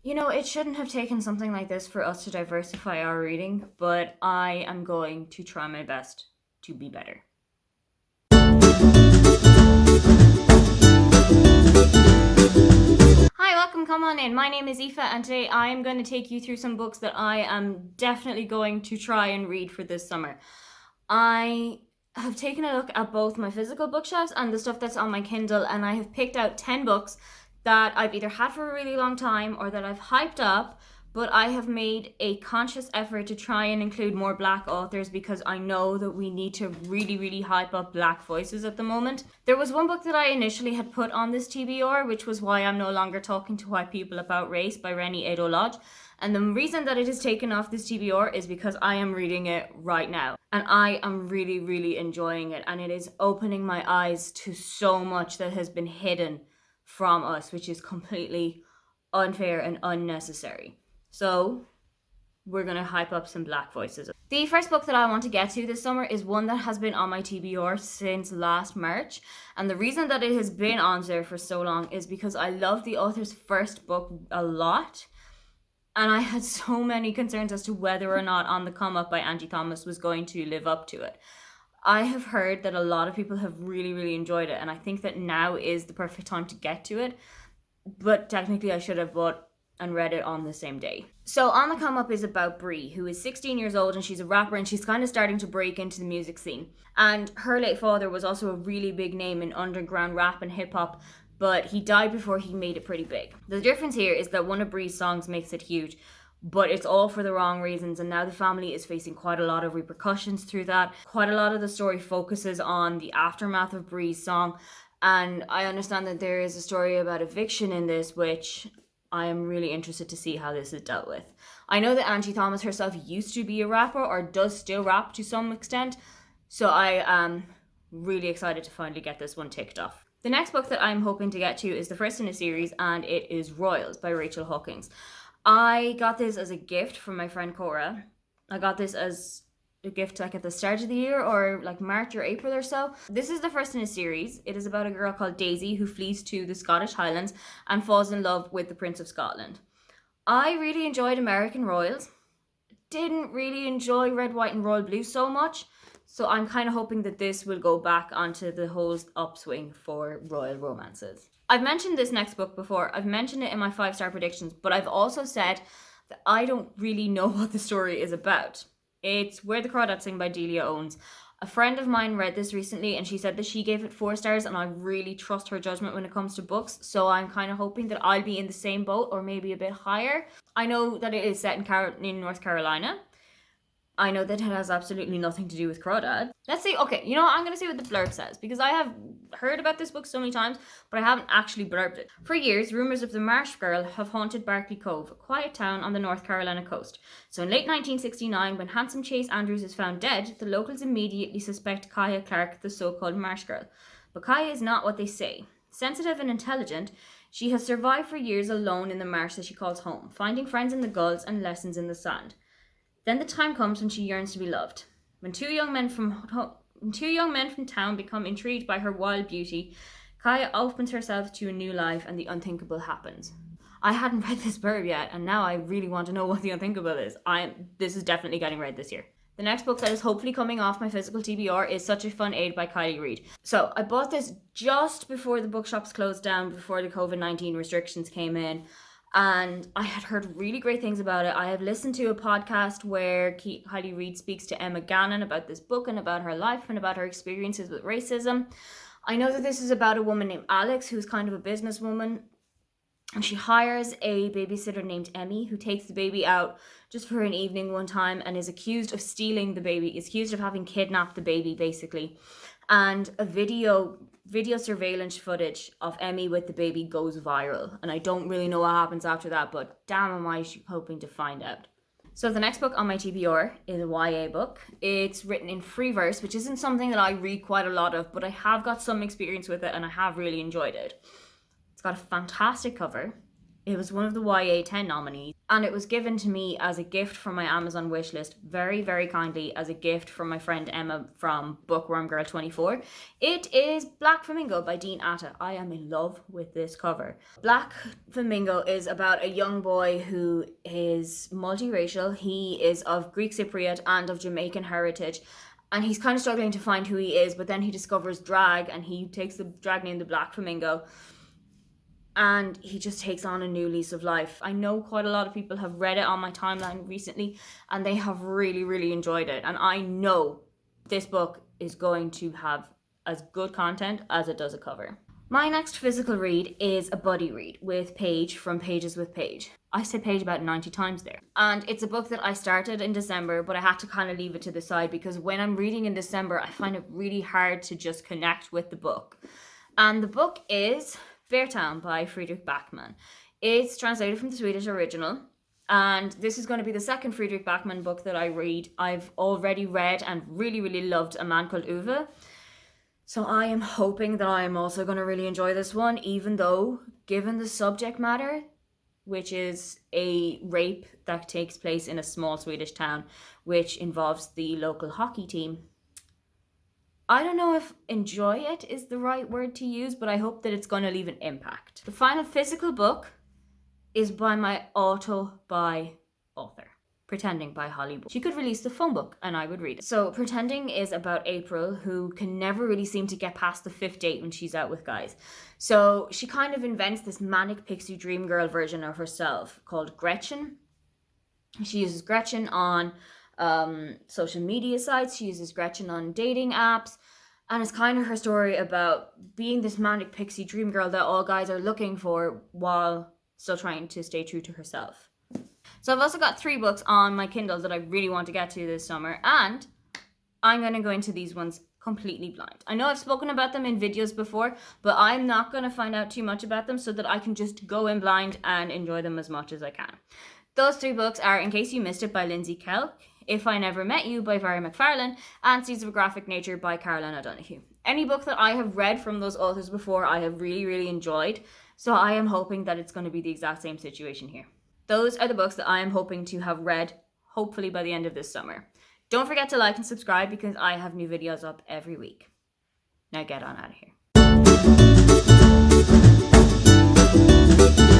It shouldn't have taken something like this for us to diversify our reading, but I am going to try my best to be better. Hi, welcome, come on in. My name is Aoife, and today I am going to take you through some books that I am definitely going to try and read for this summer. I have taken a look at both my physical bookshelves and the stuff that's on my Kindle, and I have picked out 10 books that I've either had for a really long time or that I've hyped up, but I have made a conscious effort to try and include more Black authors because I know that we need to really, really hype up Black voices at the moment. There was one book that I initially had put on this TBR, which was Why I'm No Longer Talking to White People About Race by Rennie Edo Lodge. And the reason that it is taken off this TBR is because I am reading it right now. And I am really, really enjoying it. And it is opening my eyes to so much that has been hidden from us, which is completely unfair and unnecessary. So we're going to hype up some Black voices. The first book that I want to get to this summer is one that has been on my TBR since last March. And the reason that it has been on there for so long is because I love the author's first book a lot. And I had so many concerns as to whether or not On the Come Up by Angie Thomas was going to live up to it. I have heard that a lot of people have really, really enjoyed it. And I think that now is the perfect time to get to it. But technically I should have bought and read it on the same day. So On the Come Up is about Brie, who is 16 years old and she's a rapper and she's kind of starting to break into the music scene. And her late father was also a really big name in underground rap and hip hop, but he died before he made it pretty big. The difference here is that one of Brie's songs makes it huge, but it's all for the wrong reasons, and now the family is facing quite a lot of repercussions through that. Quite a lot of the story focuses on the aftermath of Brie's song, and I understand that there is a story about eviction in this, which I am really interested to see how this is dealt with. I know that Angie Thomas herself used to be a rapper, or does still rap to some extent, so I am really excited to finally get this one ticked off. The next book that I'm hoping to get to is the first in a series, and it is Royals by Rachel Hawkins. I got this as a gift from my friend Cora. I got this as a gift like at the start of the year, or like March or April or so. This is the first in a series. It is about a girl called Daisy who flees to the Scottish Highlands and falls in love with the Prince of Scotland. I really enjoyed American Royals. Didn't really enjoy Red, White and Royal Blue so much. So I'm kind of hoping that this will go back onto the whole upswing for royal romances. I've mentioned this next book before. I've mentioned it in my 5-star predictions, but I've also said that I don't really know what the story is about. It's Where the Crawdad Sing by Delia Owens. A friend of mine read this recently and she said that she gave it 4 stars, and I really trust her judgment when it comes to books. So I'm kind of hoping that I'll be in the same boat or maybe a bit higher. I know that it is set in North Carolina. I know that it has absolutely nothing to do with Crawdad. Let's see. Okay, I'm going to see what the blurb says, because I have heard about this book so many times, but I haven't actually blurbed it. For years, rumours of the Marsh Girl have haunted Barkley Cove, a quiet town on the North Carolina coast. So in late 1969, when handsome Chase Andrews is found dead, the locals immediately suspect Kaya Clark, the so-called Marsh Girl. But Kaya is not what they say. Sensitive and intelligent, she has survived for years alone in the marsh that she calls home, finding friends in the gulls and lessons in the sand. Then the time comes when she yearns to be loved. When two young men from town become intrigued by her wild beauty, Kaya opens herself to a new life and the unthinkable happens. I hadn't read this blurb yet, and now I really want to know what the unthinkable is. This is definitely getting read this year. The next book that is hopefully coming off my physical TBR is Such a Fun Aid by Kylie Reid. So I bought this just before the bookshops closed down, before the COVID-19 restrictions came in. And I had heard really great things about it. I have listened to a podcast where Kylie Reid speaks to Emma Gannon about this book and about her life and about her experiences with racism. I know that this is about a woman named Alex, who's kind of a businesswoman. And she hires a babysitter named Emmy, who takes the baby out just for an evening one time and is accused of stealing the baby, is accused of having kidnapped the baby, basically. And a video surveillance footage of Emmy with the baby goes viral. And I don't really know what happens after that, but damn am I hoping to find out. So the next book on my TBR is a YA book. It's written in free verse, which isn't something that I read quite a lot of, but I have got some experience with it and I have really enjoyed it. It's got a fantastic cover. It was one of the YA 10 nominees, and it was given to me as a gift from my Amazon wishlist, very, very kindly, as a gift from my friend Emma from Bookworm Girl 24. It is Black Flamingo by Dean Atta. I am in love with this cover. Black Flamingo is about a young boy who is multiracial. He is of Greek Cypriot and of Jamaican heritage. And he's kind of struggling to find who he is, but then he discovers drag, and he takes the drag name the Black Flamingo. And he just takes on a new lease of life. I know quite a lot of people have read it on my timeline recently, and they have really, really enjoyed it. And I know this book is going to have as good content as it does a cover. My next physical read is a buddy read with Paige from Pages with Paige. I said Paige about 90 times there. And it's a book that I started in December, but I had to kind of leave it to the side because when I'm reading in December, I find it really hard to just connect with the book. And the book is Beartown by Friedrich Backman. It's translated from the Swedish original, and this is going to be the second Friedrich Backman book that I read. I've already read and really, really loved A Man Called Uwe. So I am hoping that I am also going to really enjoy this one, even though, given the subject matter, which is a rape that takes place in a small Swedish town, which involves the local hockey team, I don't know if enjoy it is the right word to use, but I hope that it's going to leave an impact. The final physical book is by my author, Pretending by Holly Boyd. She could release the phone book and I would read it. So Pretending is about April, who can never really seem to get past the 5th date when she's out with guys. So she kind of invents this manic pixie dream girl version of herself called Gretchen. She uses Gretchen on social media sites. She uses Gretchen on dating apps, and it's kind of her story about being this manic pixie dream girl that all guys are looking for while still trying to stay true to herself. So I've also got 3 books on my Kindle that I really want to get to this summer, and I'm going to go into these ones completely blind. I know I've spoken about them in videos before, but I'm not going to find out too much about them so that I can just go in blind and enjoy them as much as I can. Those 3 books are In Case You Missed It by Lindsay Kelk, If I Never Met You by Vera McFarlane, and Seeds of a Graphic Nature by Caroline O'Donoghue. Any book that I have read from those authors before, I have really, really enjoyed. So I am hoping that it's going to be the exact same situation here. Those are the books that I am hoping to have read, hopefully by the end of this summer. Don't forget to like and subscribe because I have new videos up every week. Now get on out of here.